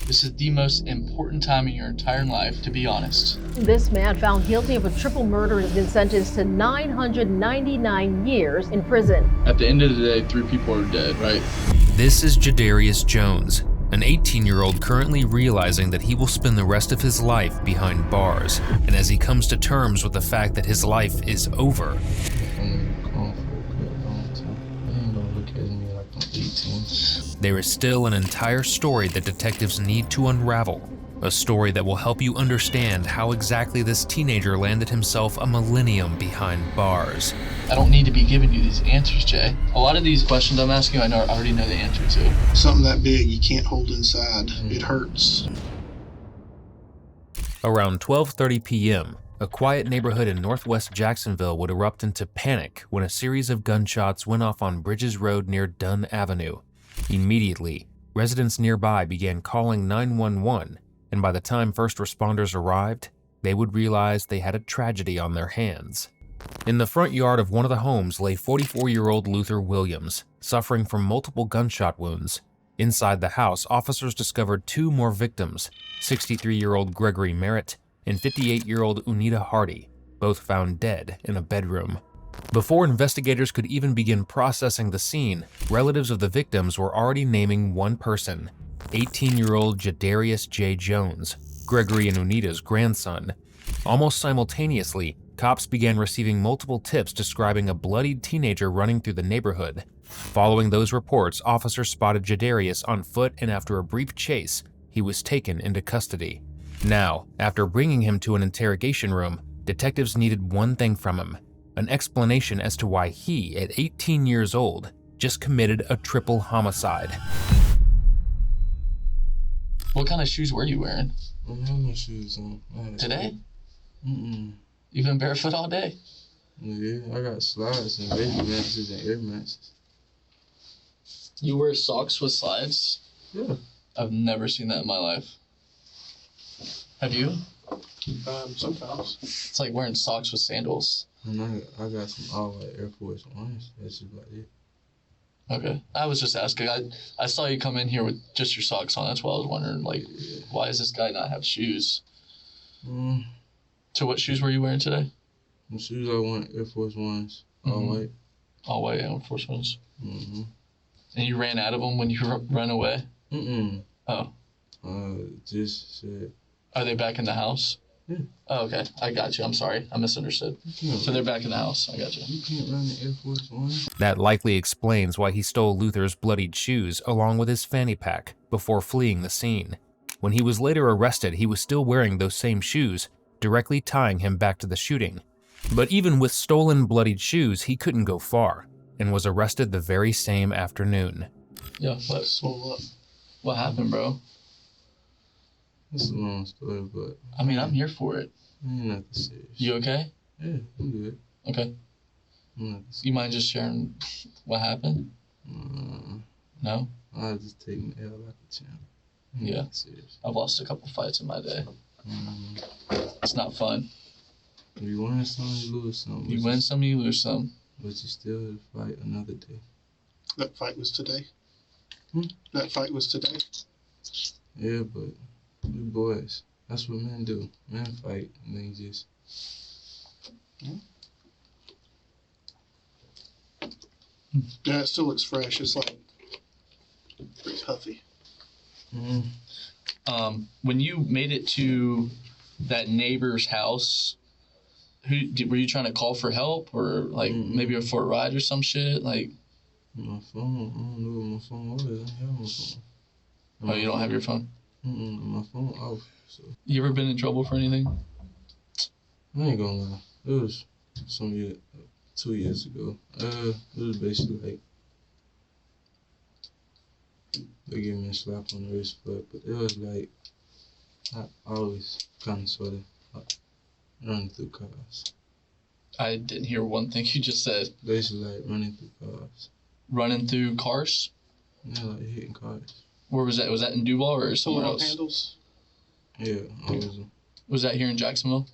This is the most important time in your entire life, to be honest. This man found guilty of a triple murder has been sentenced to 999 years in prison. At the end of the day, 3 people are dead, right? This is Jadarius Jones, an 18-year-old currently realizing that he will spend the rest of his life behind bars. And as he comes to terms with the fact that his life is over, there is still an entire story that detectives need to unravel. A story that will help you understand how exactly this teenager landed himself a millennium behind bars. I don't need to be giving you these answers, Jay. A lot of these questions I'm asking, I already know the answer to. Something that big you can't hold inside. It hurts. Around 12:30 p.m., a quiet neighborhood in northwest Jacksonville would erupt into panic when a series of gunshots went off on Bridges Road near Dunn Avenue. Immediately, residents nearby began calling 911, and by the time first responders arrived, they would realize they had a tragedy on their hands. In the front yard of one of the homes lay 44-year-old Luther Williams, suffering from multiple gunshot wounds. Inside the house, officers discovered 2 more victims, 63-year-old Gregory Merritt and 58-year-old Unita Hardy, both found dead in a bedroom. Before investigators could even begin processing the scene, relatives of the victims were already naming one person, 18-year-old Jadarius J. Jones, Gregory and Unita's grandson. Almost simultaneously, cops began receiving multiple tips describing a bloodied teenager running through the neighborhood. Following those reports, officers spotted Jadarius on foot, and after a brief chase, he was taken into custody. Now, after bringing him to an interrogation room, detectives needed one thing from him: an explanation as to why he, at 18 years old, just committed a triple homicide. What kind of shoes were you wearing? I don't have no shoes on. Today? Mm-mm. You've been barefoot all day? Yeah, I got slides and baby matches and air matches. You wear socks with slides? Yeah. I've never seen that in my life. Have you? Sometimes. It's like wearing socks with sandals. And I got some all-white Air Force Ones. That's about it. Okay. I was just asking. I saw you come in here with just your socks on. That's why I was wondering, like, why does this guy not have shoes? So what shoes were you wearing today? The shoes I want, Air Force Ones, all-white. All-white Air Force Ones. Mm-hmm. And you ran out of them when you ran away? Mm-mm. Oh. Just said. Are they back in the house? Yeah. Oh, okay. I got you. I'm sorry. I misunderstood. So they're back in the house. I got you. You can't run the Air Force One. That likely explains why he stole Luther's bloodied shoes along with his fanny pack before fleeing the scene. When he was later arrested, he was still wearing those same shoes, directly tying him back to the shooting. But even with stolen bloodied shoes, he couldn't go far, and was arrested the very same afternoon. Yeah, what happened, bro? It's a long story, but... I mean, I'm here for it. Ain't nothing serious. You okay? Yeah, I'm good. Okay. You mind just sharing what happened? No? I was just taking the L like a champ. Yeah. Serious. I've lost a couple fights in my day. It's not fun. You win some, you lose some. You win some, you lose some. But you still fight another day. That fight was today. That fight was today. Yeah, but we boys. That's what men do. Men fight and they just... Yeah, it still looks fresh. It's like pretty puffy. When you made it to that neighbor's house, were you trying to call for help, or like maybe for a ride or some shit? Like my phone, I don't know what my phone was. I don't have my phone. Oh, you don't have your phone? My phone off. So. You ever been in trouble for anything? I ain't gonna lie. It was 2 years ago. It was basically like they gave me a slap on the wrist, but it was like I always kind of sort of running through cars. I didn't hear one thing you just said. Basically like running through cars. Running through cars? Yeah, like hitting cars. Where was that? Was that in Duval or somewhere else? Handles? Yeah, Was that here in Jacksonville?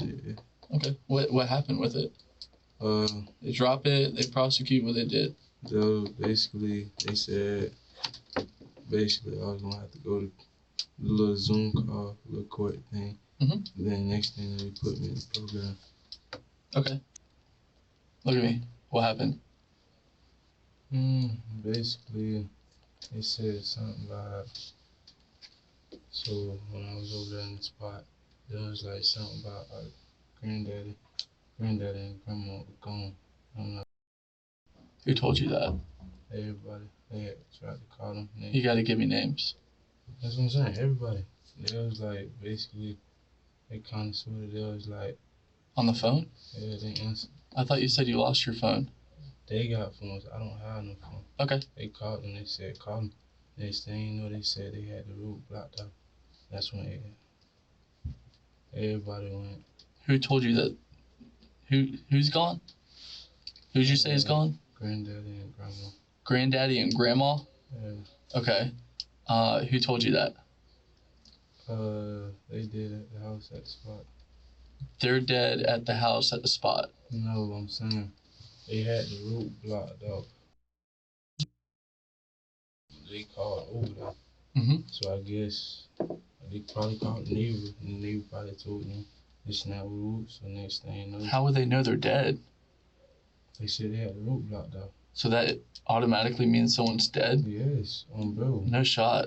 Yeah. Okay. What happened with it? They drop it, they prosecute what they did. Basically, they said basically I was gonna have to go to the little Zoom call, little court thing. Mhm. Then next thing they put me in the program. Okay. Look at me. What happened? Basically, they said something about. So when I was over there in the spot, there was like something about granddaddy and grandma were gone. I'm like, Who told you that? everybody, they had tried to call them. You got to give me names. That's what I'm saying. Everybody. They was like basically, they kind of sort of. They was like, On the phone? yeah, they answered. I thought you said you lost your phone. They got phones. I don't have no phone. Okay. They called them. They said call them. Next thing you know, they said they had the road blocked off. That's when everybody went. Who told you that? Who's gone? Who'd you say is gone? Granddaddy and grandma. Granddaddy and grandma? Yeah. Okay. Who told you that? They did at the house at the spot. They're dead at the house at the spot. No, I'm saying they had the road blocked off. They called over there. Mm-hmm. So I guess they probably called the neighbor, and the neighbor probably told them it's not road. So next thing you know, How would they know they're dead? they said they had the road blocked off. So that automatically means someone's dead? Yes, bro. No shot.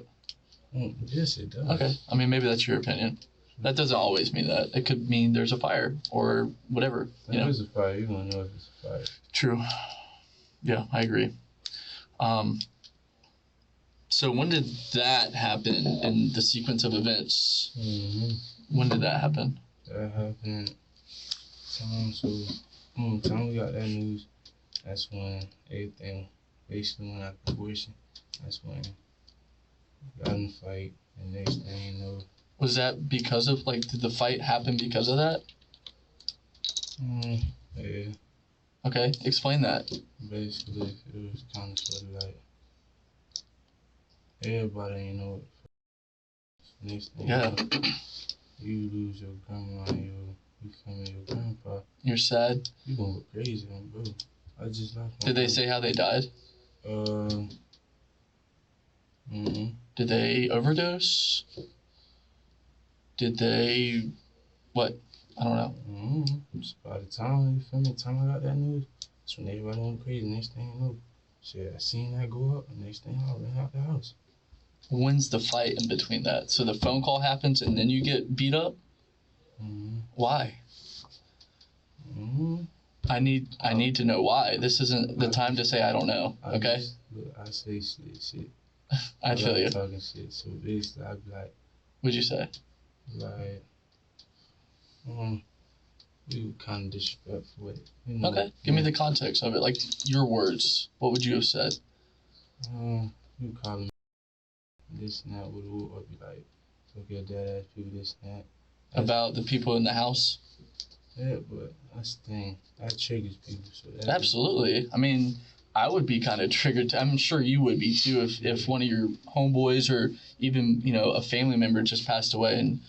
Yes, it does. Okay. I mean, maybe that's your opinion. That doesn't always mean that. It could mean there's a fire or whatever. If there's a fire, you're gonna know if it's a fire. True. Yeah, I agree. So when did that happen in the sequence of events? When did that happen? That happened. Time we got that news, that's when everything basically went out of proportion. That's when we got in the fight, and next thing you know. Was that because of, did the fight happen because of that? Yeah. Okay, explain that. Basically, it was kind of sort of like everybody ain't know it. Next thing Yeah. you know, you lose your grandma and your grandpa. You're sad? You gonna go crazy, bro. I just lost my Did they grandma. say how they died? Did they overdose? Did they, what? I don't know. So by the time, time I got that news, that's when everybody went crazy. Next thing you know, shit, I seen that go up, and next thing I ran out the house. When's the fight in between that? So the phone call happens and then you get beat up? Why? I need to know why. This isn't the time to say I don't know. Okay? I say shit. I feel you. Talking shit. So basically, I'd be like, What'd you say? you kind of disrespectful with it. You know, Okay. Give me the context of it. Like your words. What would you have said? You call me this and that, or be like, look at dad ass people, this and that. About the people in the house? Yeah, but that's the thing. That triggers people. So Absolutely. I mean, I would be kind of triggered. I'm sure you would be too if one of your homeboys or even, a family member just passed away and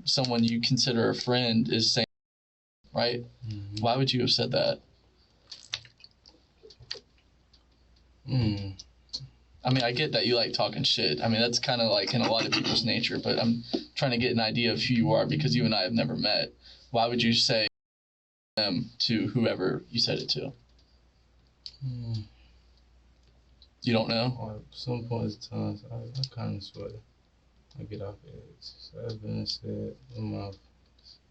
someone you consider a friend is saying, right? Why would you have said that? I mean, I get that you like talking shit. I mean, that's kind of like in a lot of people's nature, but I'm trying to get an idea of who you are because you and I have never met. Why would you say them to whoever you said it to? You don't know? At some points in times, I kind of sort of, I get off edge. So that being said, my mouth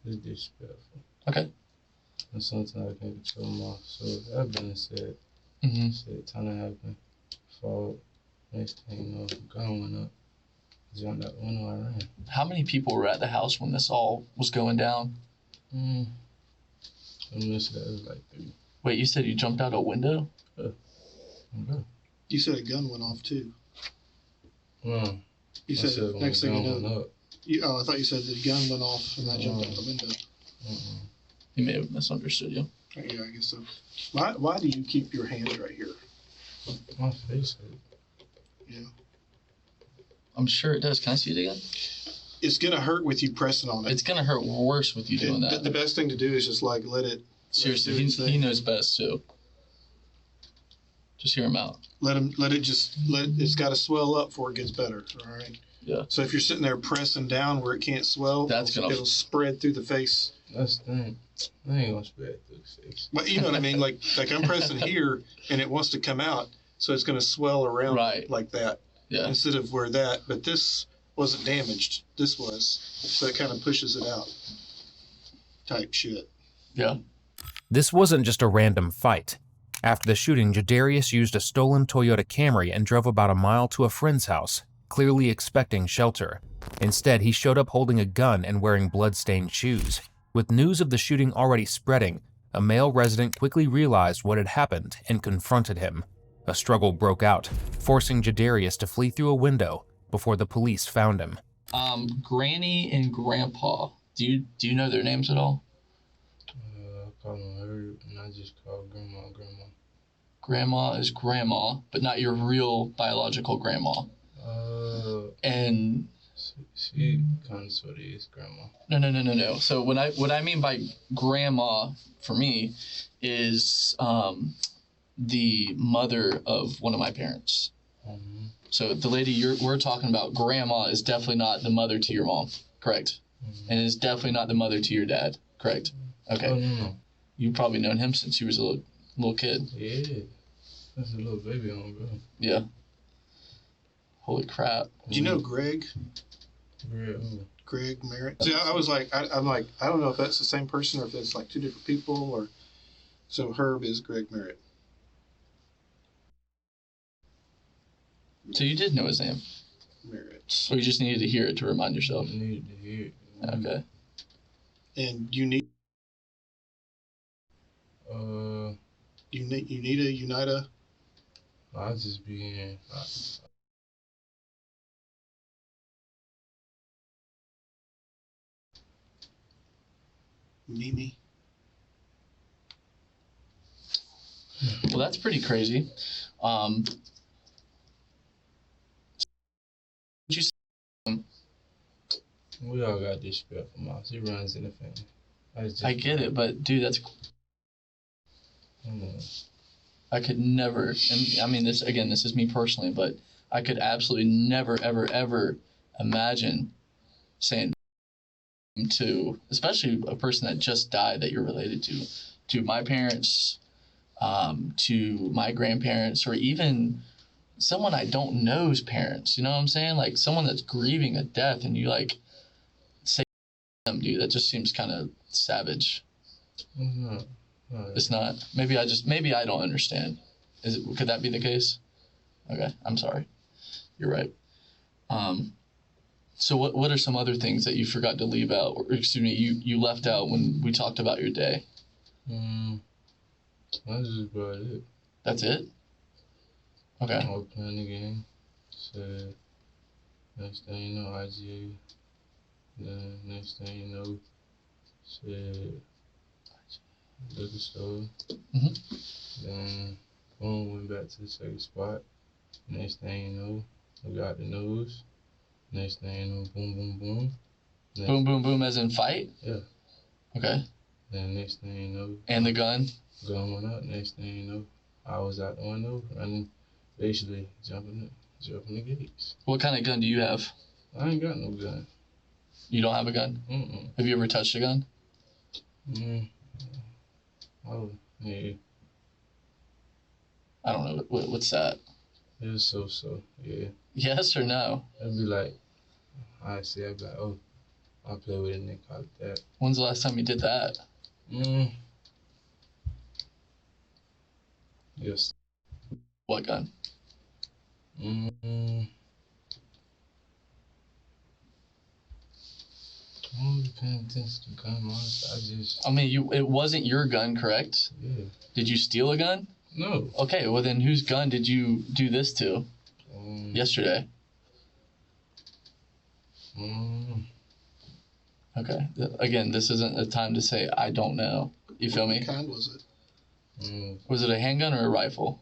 is disrespectful. Okay. And sometimes I can't control my mouth. So that being said, shit, time to happen. Fall. Next thing you know, gun went up. Jumped out the window, I ran. How many people were at the house when this all was going down? I missed that. It was like 3. Wait, you said you jumped out a window? Okay. You said a gun went off too. You I said next thing you know. Up. I thought you said the gun went off and I jumped out the window. He may have misunderstood you. Yeah, I guess so. Why do you keep your hands right here? My face hurt. Yeah. I'm sure it does. Can I see it again? It's gonna hurt with you pressing on it. It's gonna hurt worse with you doing that. The best thing to do is just let it. Seriously, he knows best too. Just hear him out. It's got to swell up before it gets better. All right. Yeah. So if you're sitting there pressing down where it can't swell, it'll spread through the face. That's the thing. I ain't gonna spread through the face. But you know what I mean? Like I'm pressing here and it wants to come out, so it's going to swell around like that. Yeah. Instead of where that, but this wasn't damaged. This was, so it kind of pushes it out. Type shit. Yeah. This wasn't just a random fight. After the shooting, Jadarius used a stolen Toyota Camry and drove about a mile to a friend's house, clearly expecting shelter. Instead, he showed up holding a gun and wearing blood-stained shoes. With news of the shooting already spreading, a male resident quickly realized what had happened and confronted him. A struggle broke out, forcing Jadarius to flee through a window before the police found him. Granny and Grandpa. Do you know their names at all? I call them her, and I just call Grandma. Grandma is Grandma, but not your real biological grandma. And she kind of sort of is Grandma. No. So what I mean by Grandma for me is the mother of one of my parents. Mm-hmm. So the lady we're talking about, Grandma, is definitely not the mother to your mom, correct? Mm-hmm. And is definitely not the mother to your dad, correct? Okay. Oh, no. You've probably known him since he was a little kid. Yeah. That's a little baby on, bro. Yeah. Holy crap. Do you know Greg? Greg Merritt. See, I was like, I'm like, I don't know if that's the same person or if it's like two different people or. So Herb is Greg Merritt. So you did know his name? Merritt. Or you just needed to hear it to remind yourself? I needed to hear it. Okay. And you need Unita? I'll just be in. Mimi. Well, that's pretty crazy. You we all got disrespect for Moss. He runs in the family. I get it, but dude, that's. I could never, and I mean this again. This is me personally, but I could absolutely never, ever, ever imagine saying to, especially a person that just died that you're related to my parents, to my grandparents, or even someone I don't know's parents. You know what I'm saying? Like someone that's grieving a death, and you like say them, dude. That just seems kind of savage. Mm-hmm. It's not. Maybe I don't understand. Could that be the case? Okay, I'm sorry. You're right. So what are some other things that you forgot to leave out, or excuse me, you left out when we talked about your day? That's just about it. That's it? Okay. I was playing the game. Said, next thing you know, IGA. Then next thing you know, said, liquor store. Mm-hmm. Then boom, went back to the second spot. Next thing you know, we got the news. Next thing you know, boom, boom, boom. Boom, boom, boom, as in fight? Yeah. Okay. Then next thing you know. And the gun? Gun went up. Next thing you know, I was out the window running, basically jumping the gates. What kind of gun do you have? I ain't got no gun. You don't have a gun? Mm-mm. Have you ever touched a gun? Oh, yeah. I don't know. What's that? It was so, yeah. Yes or no? I'd be like, I'd be like, oh, I'll play with a nigga like that. When's the last time you did that? Yes. What gun? I don't be paying attention to gun laws. I mean, it wasn't your gun, correct? Yeah. Did you steal a gun? No. Okay, well then whose gun did you do this to yesterday? Okay. Again, this isn't a time to say I don't know. You feel me? What kind was it? Was it a handgun or a rifle?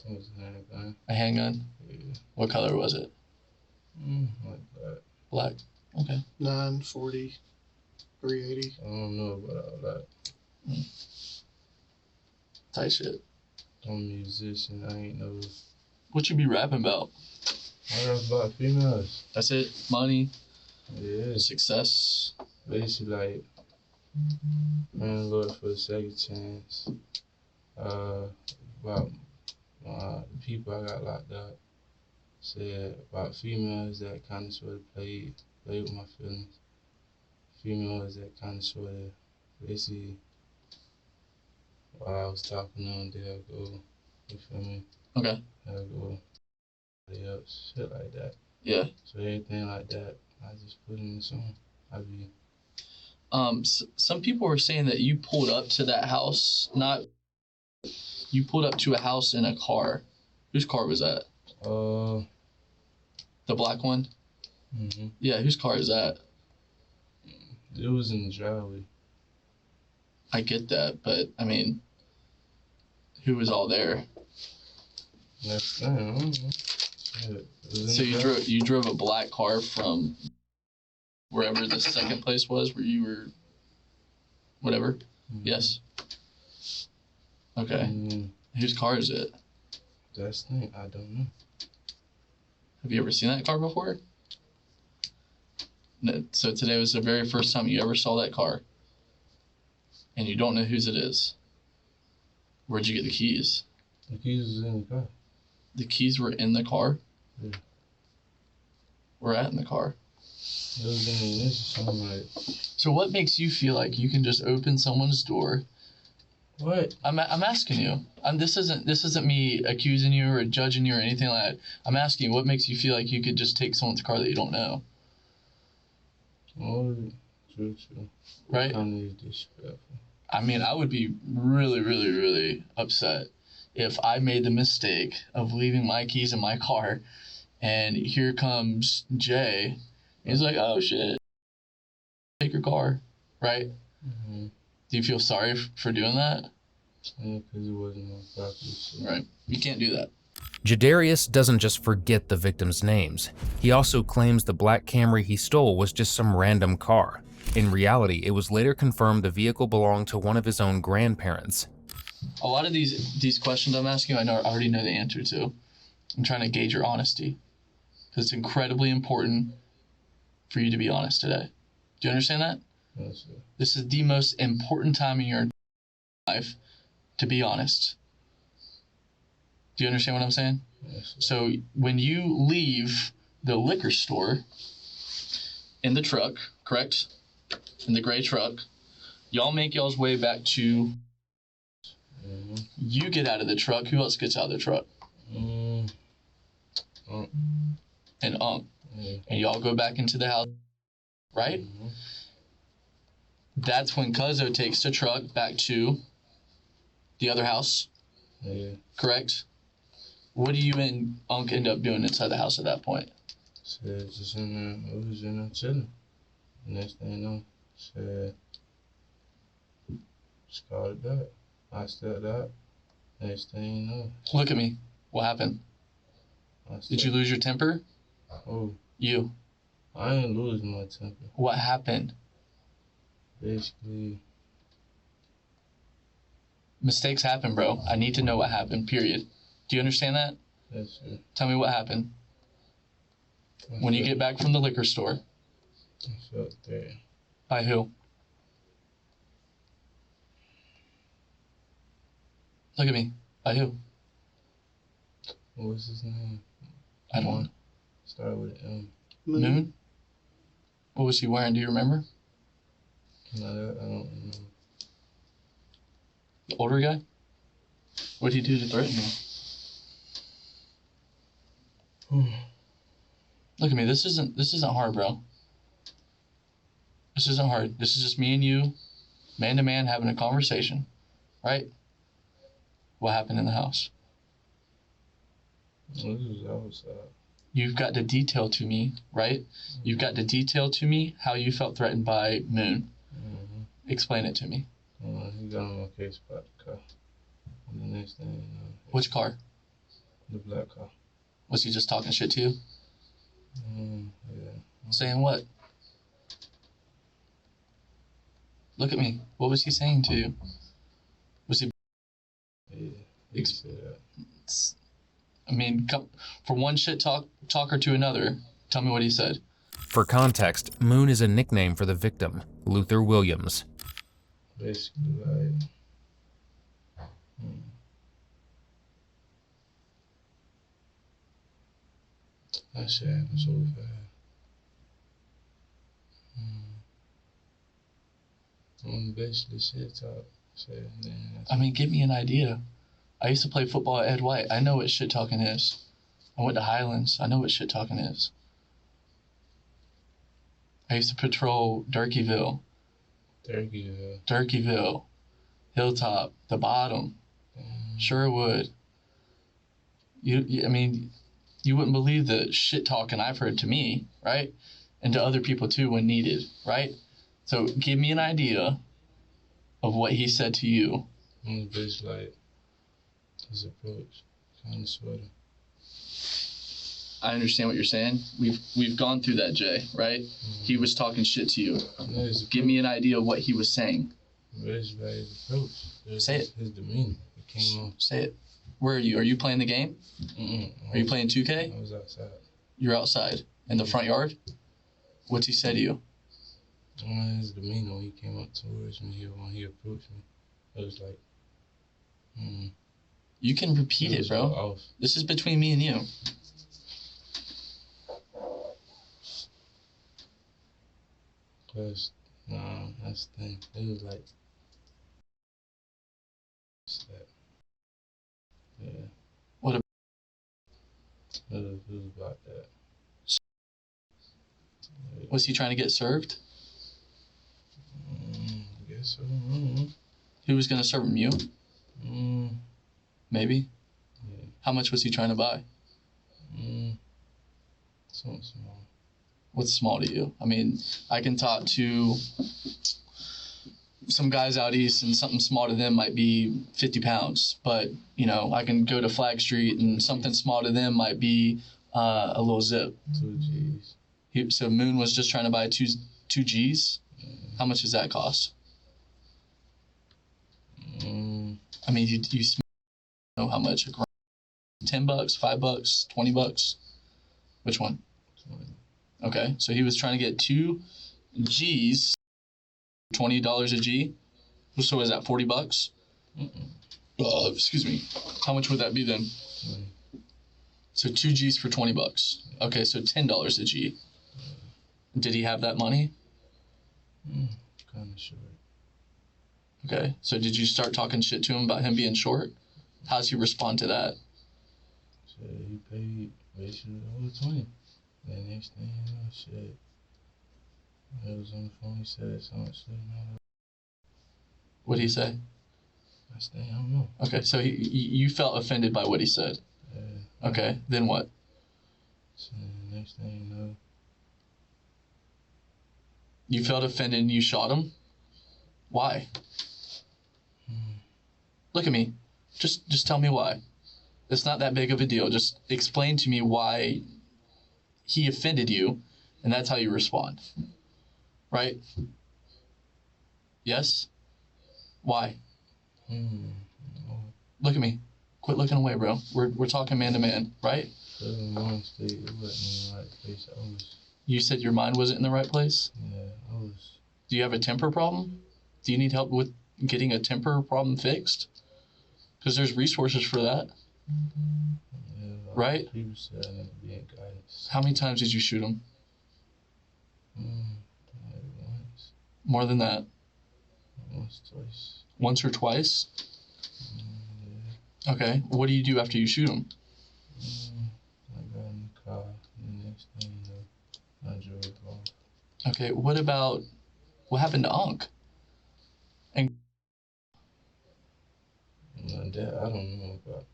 It was a handgun. A handgun? Yeah. What color was it? Like that. Black. Okay. 940, 380. I don't know about all that. Tight shit. I'm a musician. I ain't no. What you be rapping about? I rap about females. That's it? Money? Yeah. Success? Basically, like, man, Lord for a second chance. About the people I got locked up. Said about females that kind of sort of play with my feelings. Females that kind of sort of basically while I was talking on, they'll go, you feel me? Okay. They'll go, somebody else, shit like that. Yeah. So everything like that, I just put in the song. Some people were saying that you pulled up to that house, you pulled up to a house in a car. Whose car was that? The black one? Mm-hmm. Yeah, whose car is that? It was in the driveway. I get that, but I mean, who was all there? Next thing, I don't know. So you drove a black car from wherever the second place was where you were, whatever? Mm-hmm. Yes. Okay. Mm-hmm. Whose car is it? That's the thing, I don't know. Have you ever seen that car before? No, so today was the very first time you ever saw that car. And you don't know whose it is. Where'd you get the keys? The keys was in the car. The keys were in the car? Yeah. Where at in the car? It was in the ignition, something like. So what makes you feel like you can just open someone's door? What? I'm asking you. This isn't me accusing you or judging you or anything like that. I'm asking you, what makes you feel like you could just take someone's car that you don't know? Oh, true. Right? Kind of disrespectful. I mean, I would be really, really, really upset if I made the mistake of leaving my keys in my car, and here comes Jay. He's like, "Oh shit, take your car," right? Mm-hmm. Do you feel sorry for doing that? Yeah, because it wasn't my property. So. Right. You can't do that. Jadarius doesn't just forget the victims' names. He also claims the black Camry he stole was just some random car. In reality, it was later confirmed the vehicle belonged to one of his own grandparents. A lot of these questions I'm asking, I already know the answer to. I'm trying to gauge your honesty, because it's incredibly important for you to be honest today. Do you understand that? Yes, sir. This is the most important time in your life to be honest. Do you understand what I'm saying? Yes, sir. So when you leave the liquor store in the truck, correct? In the gray truck, y'all make y'all's way back to. Mm-hmm. You get out of the truck. Who else gets out of the truck? And Yeah. And y'all go back into the house, right? Mm-hmm. That's when Cuzzo takes the truck back to the other house. Yeah. Correct? What do you and Unc end up doing inside the house at that point? Said just in there, I was in there chilling. Next thing you know, said, just called it back. I stepped out. Next thing you know. Look at me. What happened? Did you lose your temper? Oh. You. I ain't losing my temper. What happened? Basically. Mistakes happen, bro. I need to know what happened, period. Do you understand that? Yes, sir. Tell me what happened. When you get back from the liquor store. I felt threatened. By who? Look at me. By who? What was his name? I don't know. Started with an M. Moon? What was he wearing? Do you remember? No, I don't remember. The older guy? What did he do to threaten you? Look at me. This isn't hard, bro. This isn't hard. This is just me and you, man to man, having a conversation, right? What happened in the house? This was outside. You've got to detail to me, right? Mm-hmm. You've got to detail to me how you felt threatened by Moon. Mm-hmm. Explain it to me. He got on my case about the car. And the next thing you know. Which car? The black car. Was he just talking shit to you? Yeah. Saying what? Look at me. What was he saying to you? Was he? Yeah. He said that. I mean, from one shit talker to another, tell me what he said. For context, Moon is a nickname for the victim, Luther Williams. Basically, like, that shit happened so fast. Basically, shit talk. I mean, give me an idea. I used to play football at Ed White. I know what shit talking is. I went to Highlands. I know what shit talking is. I used to patrol Durkeeville, Hilltop, the Bottom, Sherwood. I mean, you wouldn't believe the shit talking I've heard to me, right? And to other people too when needed, right? So give me an idea of what he said to you. Bitch, like, his approach, kind of, sort of. I understand what you're saying. We've gone through that, Jay, right? He was talking shit to you. No, give me an idea of what he was saying. Bitch, like, his approach. Say it. His demeanor. It came on. Say it. Where are you? Are you playing the game? Are you playing 2K? I was outside. You're outside in the front yard? What's he said to you? His demeanor when he came up towards me, when he approached me, it was like, You can repeat it, bro. Off. This is between me and you. Cause, nah, that's the thing. It was like, that. Yeah. What? It was about that. Yeah. Was he trying to get served? I guess so. Who was gonna serve him? You? Maybe. Yeah. How much was he trying to buy? Something small. What's small to you? I mean, I can talk to some guys out east and something small to them might be 50 pounds. But, you know, I can go to Flag Street and something small to them might be a little zip. 2 G's. So Moon was just trying to buy two G's? How much does that cost? I mean, you know how much? $10, $5, $20? Which one? 20. Okay, so he was trying to get 2 G's, $20 a G. So is that $40? Excuse me. How much would that be then? 20. So 2 G's for $20. Okay, so $10 a G. Did he have that money? Kind of short. Okay, so did you start talking shit to him about him being short? How's he respond to that? So he paid basically the whole 20. Then next thing you know, shit. I was on the phone, he said something. What'd he say? I don't know. Okay, so you felt offended by what he said. Yeah. Okay, then what? So next thing you know. You felt offended and you shot him? Why? Look at me. Just tell me why. It's not that big of a deal. Just explain to me why he offended you, and that's how you respond. Right? Yes? Why? Look at me. Quit looking away, bro. We're talking man to man, right? In one state, it wasn't in the right place. You said your mind wasn't in the right place? Yeah, I was. Do you have a temper problem? Do you need help with getting a temper problem fixed? Because there's resources for that. Yeah, right? People said I need to be in guidance. How many times did you shoot him? Like once. More than that? Once, twice. Once or twice? Yeah. Okay. What do you do after you shoot him? I got in the car, and the next thing you know, I drove off. Okay. What happened to Unc? And That I don't know about.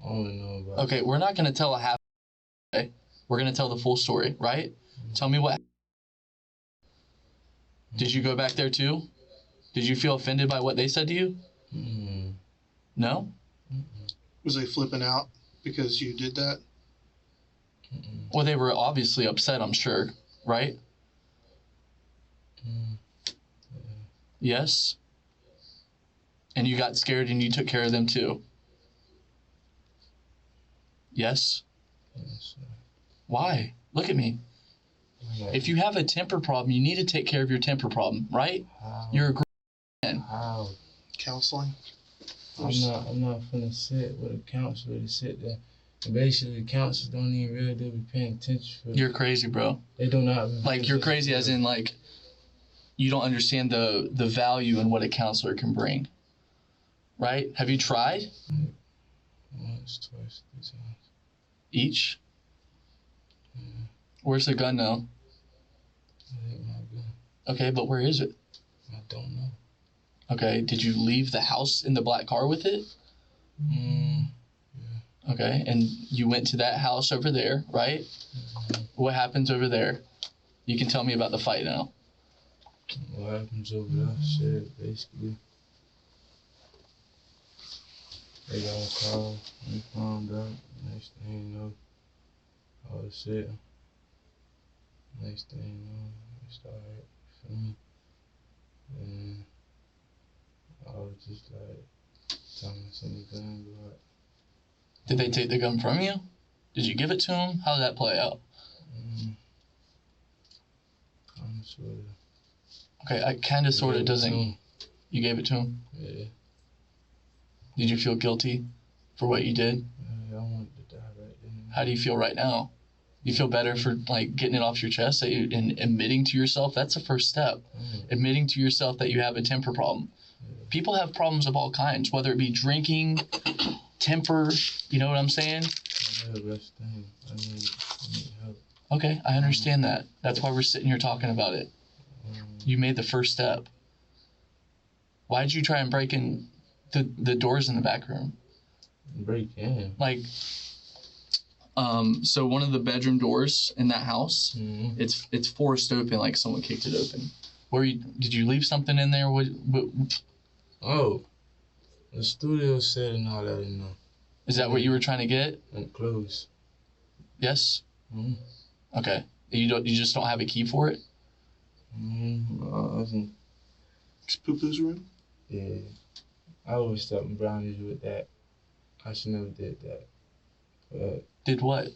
I only know about. okay, we're not gonna tell a half. Okay? We're gonna tell the full story, right? Tell me what. Did you go back there too? Did you feel offended by what they said to you? No? Was they flipping out because you did that? Well, they were obviously upset, I'm sure, right? Yes? And you got scared and you took care of them too? Yes? Yes, sir. Why? Look at me. If you have a temper problem, you need to take care of your temper problem, right? How? You're a grown man. How? Counseling. I'm not finna sit with a counselor to sit there. And basically, the counselors don't even really be paying attention for. You're crazy, bro. They do not. Like, you're crazy as in, like, you don't understand the value and what a counselor can bring. Right? Have you tried? Once, twice, 3 times. Each? Yeah. Where's the gun now? That ain't my gun. Okay, but where is it? I don't know. Okay, did you leave the house in the black car with it? Yeah. Okay, and you went to that house over there, right? Mm-hmm. What happens over there? You can tell me about the fight now. What happens over there? Shit, basically. They got a call. We found out. Next thing you know, all the shit. Next thing you know, it started for me. And I was just like, telling me to send the gun, but Did they take the gun from you? Did you give it to them? How did that play out? kind of sort of. Okay, I kind of sort of doesn't. Yeah. You gave it to him? Yeah. Did you feel guilty for what you did? I wanted to die right then. How do you feel right now? You feel better for like getting it off your chest and admitting to yourself? That's the first step. Admitting to yourself that you have a temper problem. People have problems of all kinds, whether it be drinking, temper, you know what I'm saying? I need thing. I need help. Okay, I understand that. That's why we're sitting here talking about it. You made the first step. Why did you try and break in the doors in the back room? Break in. Like, so one of the bedroom doors in that house, it's forced open, like someone kicked it open. Did you leave something in there? What? Oh, the studio set and all that in there. Is that what you were trying to get? And clothes. Yes. Mm-hmm. Okay. You just don't have a key for it? It's Poo-Poo's room? Yeah. I always thought brownies with that. I should never did that. But Did what?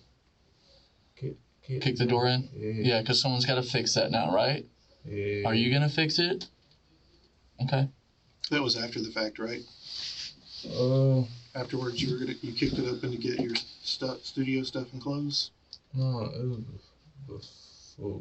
kick the door in? Yeah. Yeah, because someone's got to fix that now, right? Yeah. Are you going to fix it? Okay. That was after the fact, right? Afterwards, you kicked it open to get your studio stuff and clothes? No, it was before.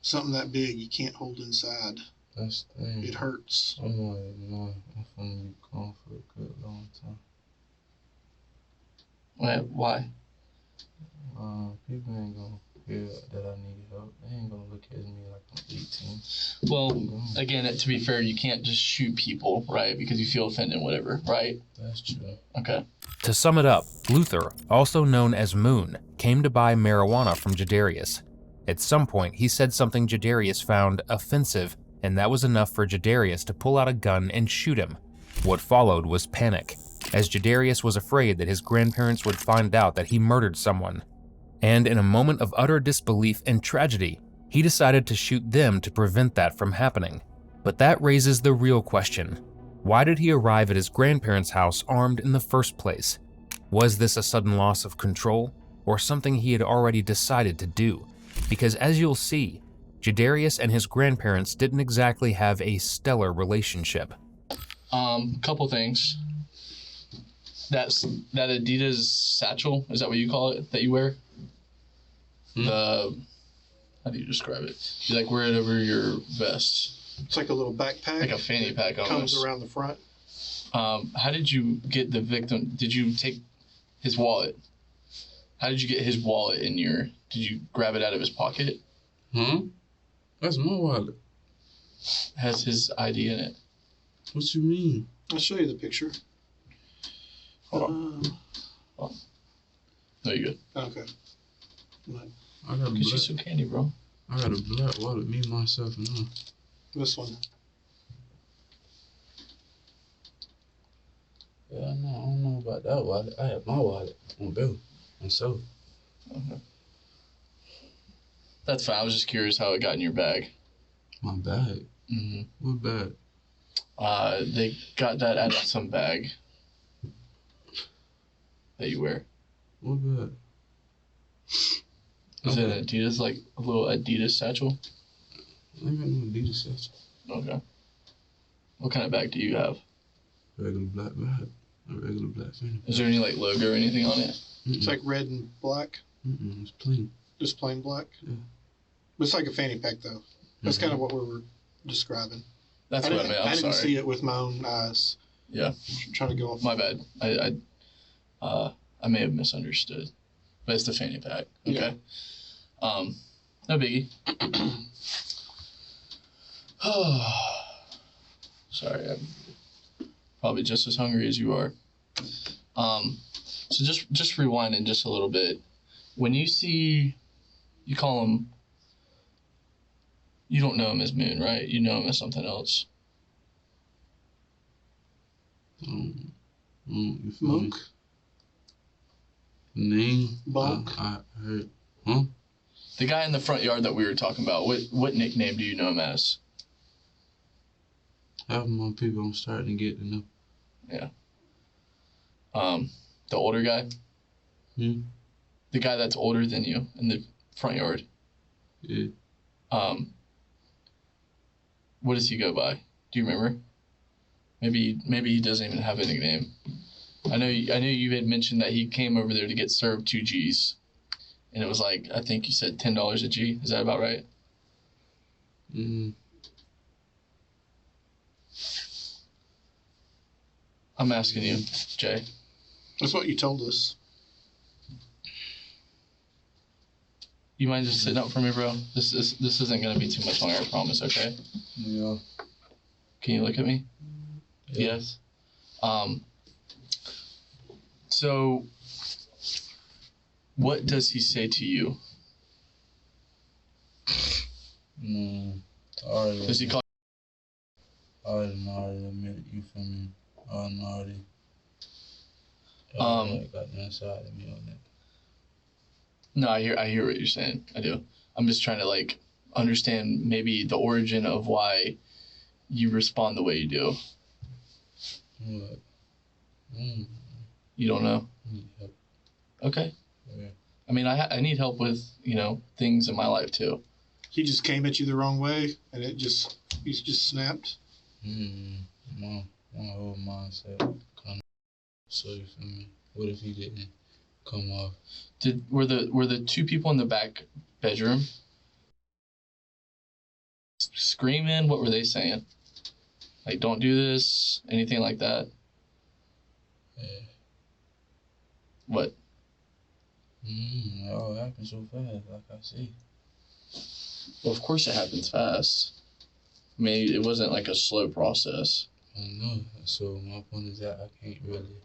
Something that big you can't hold inside. That's the thing. It hurts. I'm like, no, I'm gonna be gone for a good long time. Why? People ain't gonna feel that I need help. They ain't gonna look at me like I'm 18. Well, again, to be fair, you can't just shoot people, right? Because you feel offended, whatever, right? That's true. Okay. To sum it up, Luther, also known as Moon, came to buy marijuana from Jadarius. At some point, he said something Jadarius found offensive, and that was enough for Jadarius to pull out a gun and shoot him. What followed was panic, as Jadarius was afraid that his grandparents would find out that he murdered someone. And in a moment of utter disbelief and tragedy, he decided to shoot them to prevent that from happening. But that raises the real question. Why did he arrive at his grandparents' house armed in the first place? Was this a sudden loss of control, or something he had already decided to do? Because as you'll see, Jadarius and his grandparents didn't exactly have a stellar relationship. Couple things. That Adidas satchel, is that what you call it, that you wear? How do you describe it? You like wear it over your vest. It's like a little backpack. Like a fanny pack almost. Comes around the front. How did you get the victim? Did you take his wallet? How did you get his wallet in your... Did you grab it out of his pocket? That's my wallet. Has his ID in it. What you mean? I'll show you the picture. Hold on. No, you're good. Okay. I got a Because she's so candy, bro. I got a black wallet, me, myself, and I. This one. Yeah, no, I don't know about that wallet. I have my wallet on Bill. And so. Okay. That's fine. I was just curious how it got in your bag. My bag? Mm-hmm. What bag? They got that out of some bag that you wear. What bag? Is it Adidas, like a little Adidas satchel? I ain't got no Adidas satchel. Okay. What kind of bag do you have? Regular black bag. A regular black fanny. Is there any like logo or anything on it? It's like red and black. It's plain. Just plain black. Yeah. But it's like a fanny pack though. That's kind of what we were describing. That's what I meant. I I'm didn't sorry. see it with my own eyes. Yeah. Trying to go off. My bad. I may have misunderstood. But it's the fanny pack. Okay. Yeah. No biggie. Sorry, I'm probably just as hungry as you are. So just rewinding just a little bit. When you see, you call him, you don't know him as Moon, right? You know him as something else. You feel me? Monk. Name? Monk. I heard. Huh? The guy in the front yard that we were talking about, what nickname do you know him as? Half my people I'm starting to get to know. Yeah. The older guy? Hmm? The guy that's older than you in the front yard. Yeah. What does he go by? Do you remember? Maybe he doesn't even have a nickname. I know you had mentioned that he came over there to get served 2 G's. And it was like, I think you said $10 a G. Is that about right? I'm asking you, Jay. That's what you told us. You mind just sitting up for me, bro? This isn't gonna be too much longer, I promise, okay? Yeah. Can you look at me? Yeah. Yes. So what does he say to you? Does he call I already admit you feel me? I already got the inside of me on that. No, I hear what you're saying. I do. I'm just trying to like understand maybe the origin of why you respond the way you do. What? You don't know? Yep. Okay. Yeah. I mean, I need help with, things in my life too. He just came at you the wrong way, and you just snapped. My whole mindset kind of. So you feel me? What if he didn't come off? Were the 2 people in the back bedroom screaming? What were they saying? Like, don't do this, anything like that? Yeah. What? It all happened so fast, like I see. Well, of course it happens fast. I mean, it wasn't like a slow process. I know. So my point is that I can't really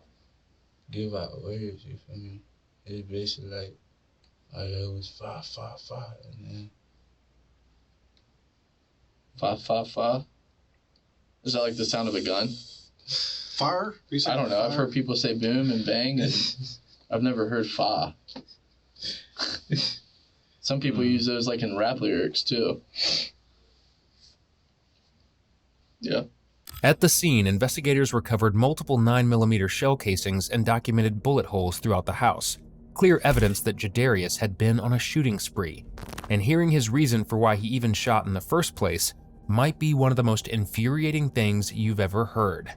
give out words, you feel me? It's basically like, it was 5, 5, 5, and then 5, 5, 5. Is that like the sound of a gun? Fire? I don't know. I've heard people say boom and bang, and I've never heard fa. Some people use those like in rap lyrics too. Yeah. At the scene, investigators recovered multiple 9mm shell casings and documented bullet holes throughout the house, clear evidence that Jadarius had been on a shooting spree. And hearing his reason for why he even shot in the first place might be one of the most infuriating things you've ever heard. How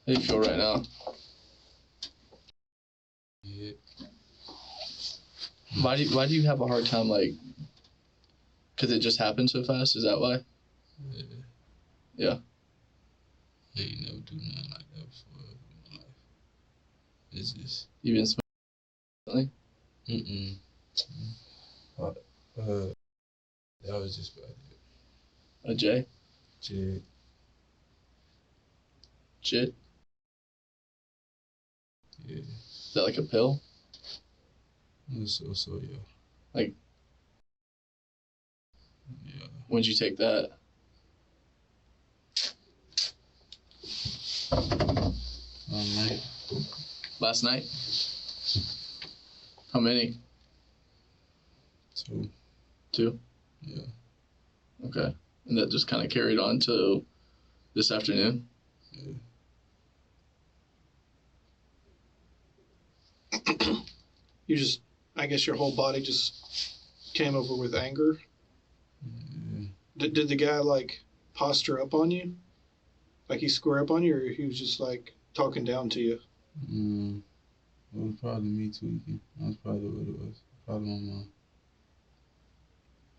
do you feel right now? yeah. Why do you have a hard time, like, because it just happened so fast? Is that why? Yeah. I ain't never do nothing like that before in my life. It's just. You been smoking? That was just about it. A J? Jit. Jit? Yeah. Is that like a pill? So yeah. Like, Yeah. when'd you take that? Night. Last night? How many? 2. 2? Yeah. Okay. And that just kind of carried on to This afternoon? Yeah. You just, I guess your whole body just came over with anger. Yeah. Did the guy like posture up on you? Like he square up on you, or he was just like talking down to you? It was probably me tweaking. That's probably what it was. Probably my mom.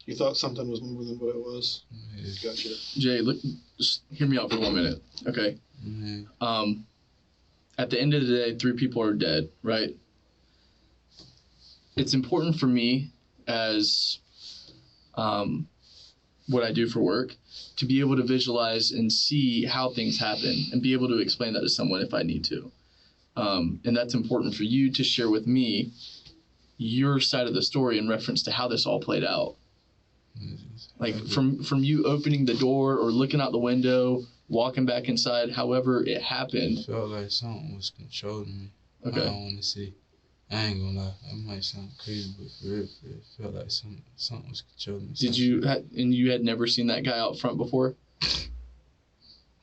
You thought something was more than what it was? Yeah. Gotcha. Jay, look, just hear me out for 1 minute, okay? Yeah. At the end of the day, 3 people are dead, right? It's important for me as what I do for work to be able to visualize and see how things happen and be able to explain that to someone if I need to. And that's important for you to share with me your side of the story in reference to how this all played out. Like from you opening the door or looking out the window, walking back inside, however it happened. It felt like something was controlling me. Okay. I don't want to say. I ain't gonna lie. That might sound crazy, but for real, it felt like something was controlling me. Did you, and you had never seen that guy out front before?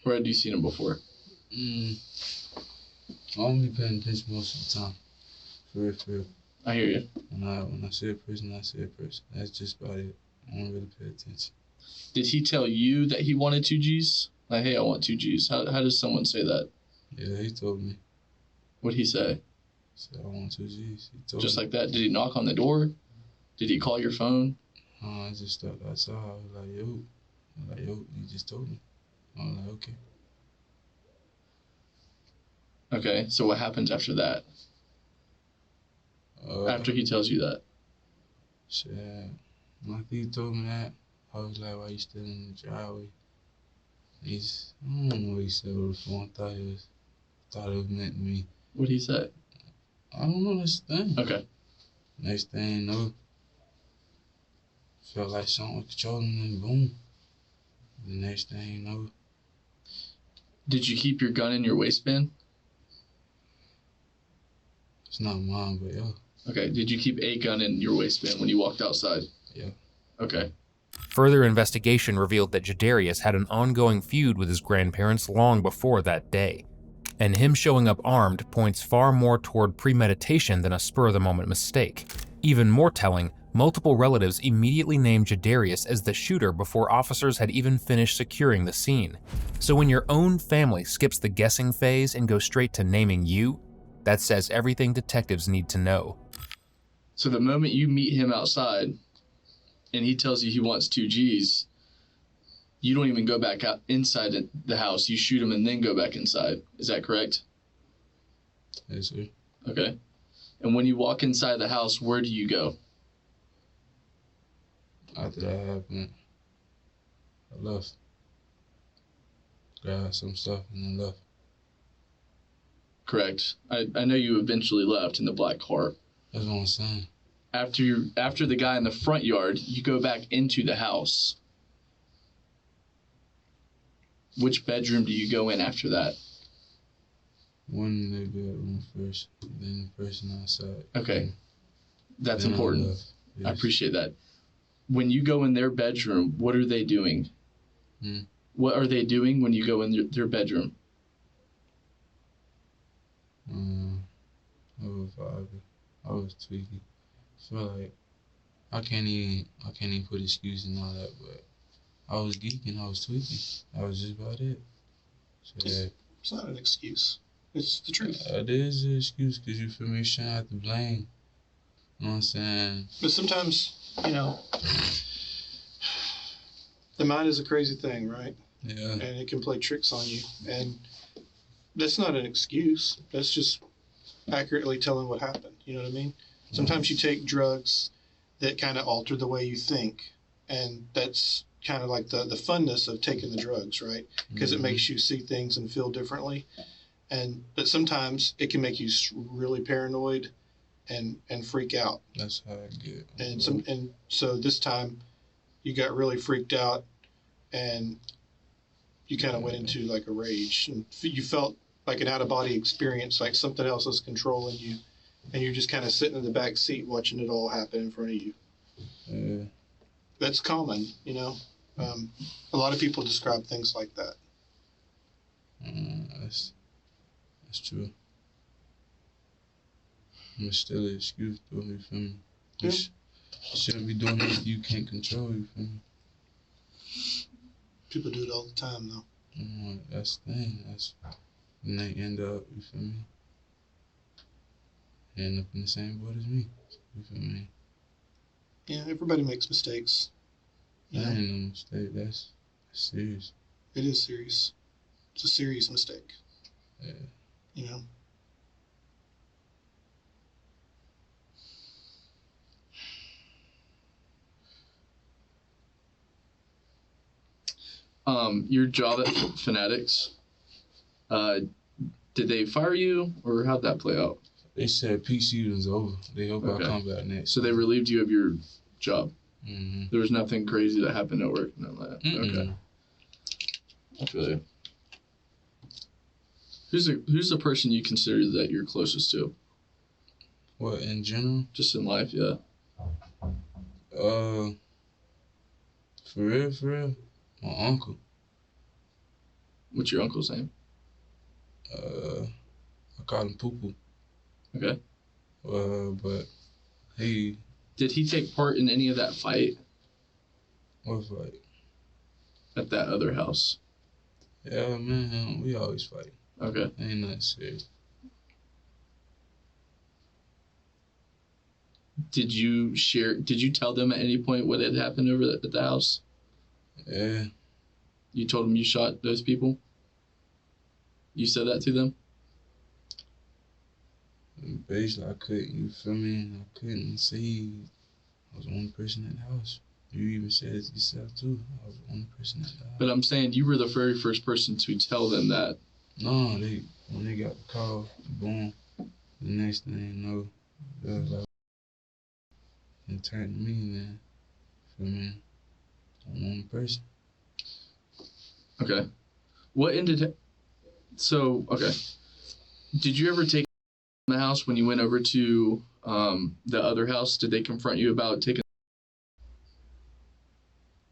Or had you seen him before? I don't be paying attention most of the time. For real. I hear you. When I see a person, I see a person. That's just about it. I don't really pay attention. Did he tell you that he wanted 2 G's? Like, hey, I want 2 G's. How does someone say that? Yeah, he told me. What'd he say? He said, I want 2 G's. He told Just me. like that? Did he knock on the door? Did he call your phone? I just stepped outside. I was like, yo, he just told me. I was like, okay. Okay, so what happens after that? After he tells you that? Shit. After he told me that, I was like, why you still in the driveway? I don't know what he said over the phone. I thought it was meant to me. What'd he say? I don't know, that's the thing. Okay. Next thing you know, felt like something was controlling me, and boom. The next thing you know. Did you keep your gun in your waistband? It's not mine, but yeah. Okay, did you keep a gun in your waistband when you walked outside? Yeah. Okay. Further investigation revealed that Jadarius had an ongoing feud with his grandparents long before that day, and him showing up armed points far more toward premeditation than a spur-of-the-moment mistake. Even more telling, multiple relatives immediately named Jadarius as the shooter before officers had even finished securing the scene. So when your own family skips the guessing phase and goes straight to naming you, that says everything detectives need to know. So the moment you meet him outside and he tells you he wants 2 G's, you don't even go back out inside the house. You shoot him and then go back inside. Is that correct? Yes, sir. Okay. And when you walk inside the house, where do you go? After that happened, I left. Grabbed some stuff and then left. Correct. I know you eventually left in the black car. That's what I'm saying. After the guy in the front yard, you go back into the house. Which bedroom do you go in after that? One in the bedroom first, then the person outside. Okay. That's Then I important. left. I Yes. appreciate that. When you go in their bedroom, what are they doing? What are they doing when you go in their bedroom? I was vibing. I was tweaking. Felt like I can't even put excuse and all that, but I was geeking, I was tweaking. That was just about it. So yeah. It's not an excuse. It's the truth. It is an excuse because you feel me, shouldn't have to blame. You know what I'm saying? But sometimes, the mind is a crazy thing, right? Yeah. And it can play tricks on you. And that's not an excuse. That's just accurately telling what happened. You know what I mean? Sometimes you take drugs that kind of alter the way you think. And that's kind of like the funness of taking the drugs, right? Because it makes you see things and feel differently. But sometimes it can make you really paranoid and freak out. That's how I get. And so this time you got really freaked out and you kind of went into like a rage and you felt like an out-of-body experience, like something else was controlling you, and you're just kind of sitting in the back seat watching it all happen in front of you. Yeah. That's common, A lot of people describe things like that. That's true. I'm still an excuse, though, you feel me? You shouldn't be doing this you can't control, you feel me? People do it all the time, though. That's the thing. And they end up, you feel me? They end up in the same boat as me, you feel me? Yeah, everybody makes mistakes. That ain't no mistake. That's serious. It is serious. It's a serious mistake. Yeah. You know? Your job at Fanatics, did they fire you, or how'd that play out? They said peak season's over. They hope I'll come back next. So they relieved you of your job? Mm-hmm. There was nothing crazy that happened at work? Nothing like that? Mm-mm. Okay. I feel you. Who's the person you consider that you're closest to? What, in general? Just in life, yeah. For real? My uncle. What's your uncle's name? I call him Poo Poo. Okay. But he... Did he take part in any of that fight? What fight? At that other house? Yeah, man, we always fight. Okay. Ain't nothing serious. Did you tell them at any point what had happened over at the house? Yeah. You told them you shot those people? You said that to them? Basically, I couldn't, you feel me? I couldn't see. I was the only person in the house. You even said it yourself, too. I was the only person in the house. But I'm saying you were the very first person to tell them that. No, when they got the call, boom, the next thing you know, they was like, it turned to me, man. Feel me? I'm the only person. Okay. Okay. Did you ever take the house when you went over to the other house? Did they confront you about taking?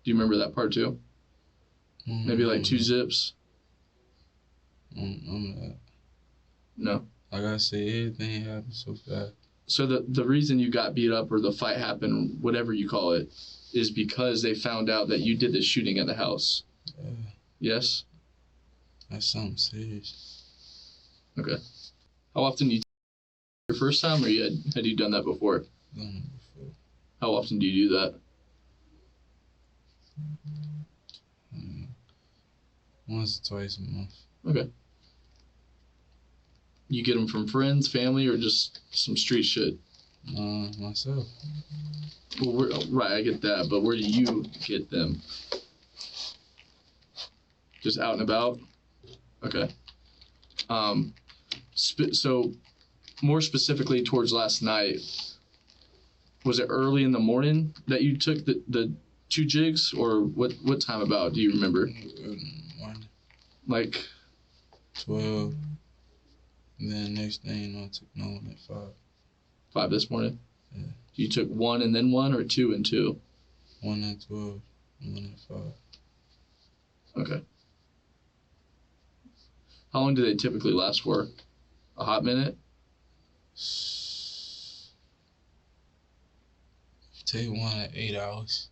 Do you remember that part too? Maybe like 2 zips? No. Like I said, everything happened so fast. So the reason you got beat up or the fight happened, whatever you call it, is because they found out that you did the shooting at the house. Yeah. Yes? That's something serious. Okay. How often do you your first time, or had you done that before? Done it before. How often do you do that? Once or twice a month. Okay. You get them from friends, family, or just some street shit? Myself. Well, right, I get that, but where do you get them? Just out and about? Okay. So, more specifically towards last night, was it early in the morning that you took the 2 jigs, or what time about, do you remember? Morning. Like? 12. And then next thing you know, I took another one at 5. 5 this morning? Yeah. You took 1 and then 1, or 2 and 2? 1 at 12 and 1 at 5. Okay. How long do they typically last for? A hot minute? Take one at 8 hours.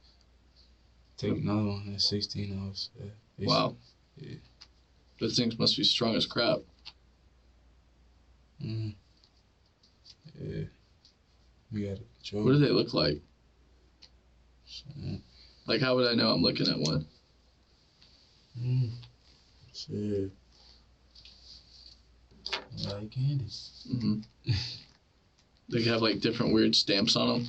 Take another one at 16 hours. Yeah. Wow. Yeah. Those things must be strong as crap. Yeah. We gotta control. What do they look like? Yeah. Like, how would I know I'm looking at one? Shit. Like candy. Mm-hmm. They have like different weird stamps on them.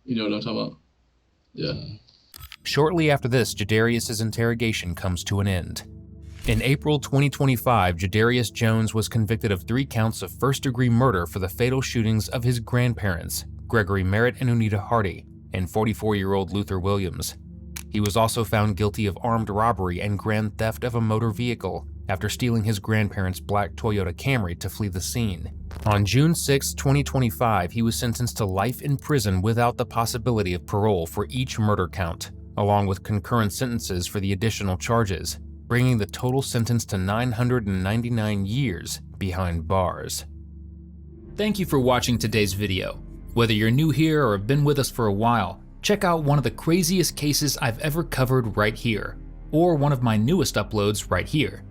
You know what I'm talking about? Yeah. Shortly after this, Jadarius's interrogation comes to an end. In April 2025, Jadarius Jones was convicted of 3 counts of first-degree murder for the fatal shootings of his grandparents, Gregory Merritt and Unita Hardy, and 44-year-old Luther Williams. He was also found guilty of armed robbery and grand theft of a motor vehicle after stealing his grandparents' black Toyota Camry to flee the scene. On June 6, 2025, he was sentenced to life in prison without the possibility of parole for each murder count. along with concurrent sentences for the additional charges, bringing the total sentence to 999 years behind bars. Thank you for watching today's video. Whether you're new here or have been with us for a while, check out one of the craziest cases I've ever covered right here, or one of my newest uploads right here.